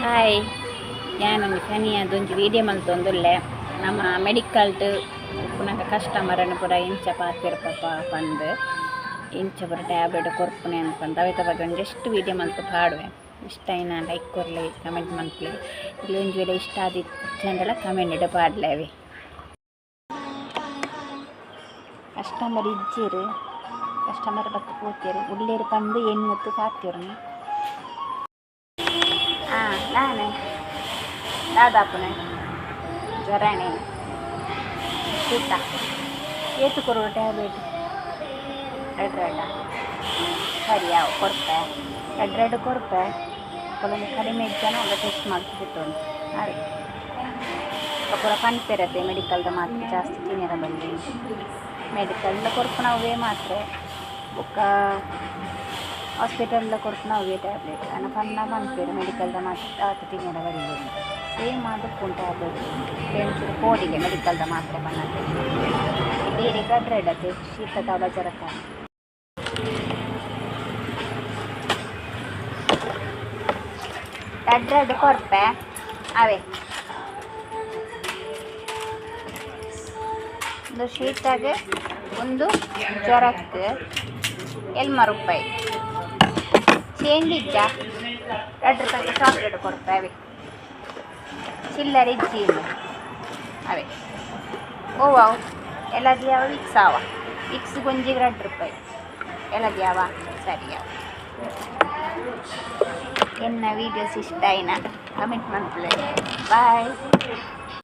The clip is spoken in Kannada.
ಹಾಯ್ ഞാനൊന്ന് ಫನಿ ಅದೊಂದು ವಿಡಿಯೋ ಮಲ್ತೊಂದುಲ್ಲೆ ನಮ್ಮ ಮೆಡಿಕಲ್ಡ್ ಪುನಃ ಕಸ್ಟಮರನ್ನು ಪೂರ ಇಂಚ ಪಾತಿರ್ಪಪ್ಪ ಪಂದು ಇಂಚ ಪೂರ ಟ್ಯಾಬ್ಲೆಟ್ ಕೊರ್ಪುನೆ ಅನ್ಪಂದು ಅವತ್ತ ಬಗ್ಗೆ ಒಂದು ಜಸ್ಟ್ ವಿಡಿಯೋ ಮಲ್ತು ಪಾಡುವೆ ಇಷ್ಟ ಆಯ್ನ ಲೈಕ್ ಕೊರಲಿ ಕಮೆಂಟ್ ಮಲ್ಪಲಿ ಇಲ್ಲಿ ಒಂದು ವೇಳೆ ಇಷ್ಟ ಆದಿತ್ತಂದೆಲ್ಲ ಕಮೆಂಟ್ ಇಡ ಪಾಡ್ಲೇವಿ ಕಸ್ಟಮರ್ ಇಜ್ಜಿರು ಕಸ್ಟಮರ್ ಬತ್ತು ಕೂತಿರು ಉಳ್ಳೇರು ಪಂದು ಎಣ್ಣತ್ತು ಕಾತಿರು ನಾನು ದಾದಾಪುನೆ ಜ್ವರನೇ ಶೀತ ಏತು ಕೊಡುವ ಟ್ಯಾಬ್ಲೆಟ್ ರೆಡ್ ಸರಿ ಯಾವ ಕೊಡ್ಪೆ ರೆಡ್ ಕೊಡ್ಪೆ ಕೆಲವೊಂದು ಕಡಿಮೆ ಜನ ಎಲ್ಲ ಟೆಸ್ಟ್ ಮಾಡ್ತಿತ್ತು ಅದೇ ಪೂರ ಪನ್ಪಿರತ್ತೆ ಮೆಡಿಕಲ್ದ ಮಾತ್ರ ಜಾಸ್ತಿ ತಿನ್ನರ ಬಂದು ಮೆಡಿಕಲ್ದ ಕೊಡ್ಪು ನಾವೇ ಮಾತ್ರ ಬುಕ್ಕ ಹಾಸ್ಪಿಟಲ್ ಕೊಡ್ತು ನಾವೇ ಟ್ಯಾಬ್ಲೆಟ್ ಅನ್ನ ಪನ್ನ ಪನ್ಪೇರು ಮೆಡಿಕಲ್ದ ಮಾತ್ರ ಆತ ತಿನ್ನರ ಬರೀಲಿ ಸೇಮ್ ಅದಕ್ಕೂ ಟ್ಯಾಬ್ಲೆಟ್ ಪೇನ್ಚೂರು ಕೋಡಿಗೆ ಮೆಡಿಕಲ್ದ ಮಾತ್ರೆ ಪನ್ನತ್ತೆ ಬೇರೆ ಗಡ್ರೆ ಇಡತ್ತೆ ಶೀತ ಕಾಲ ಜರಕ ರೆಡ್ ಕೊರ್ಪೆ ಅವೇ ಒಂದು ಶೀತಾಗೆ ಒಂದು ಜ್ವರಕ್ಕೆ ₹70 ಚೇಂಜಿಜ್ಜ ₹2 ಚಾಕ್ಲೇಟ್ ಕೊಡ್ಪೆ ಅವೇ ಚಿಲ್ಲರೆ ಇಜ್ಜೀನು ಅವೇ ಓವಾವು ಎಲ್ಲದ್ಯಾವ ವಿಕ್ಸ್ ಆವ ವಿಕ್ಸ್ ಗೊಂಜಿಗೆ ₹2 ಎಲ್ಲದ್ಯಾವ ಸರಿ ಯಾವ ಎನ್ನ ವೀಡಿಯೋಸ್ ಇಷ್ಟ ಆಯ್ನ ಕಮೆಂಟ್ ಮಾಡ್ಕೊಳ್ಳಿ ಬಾಯ್.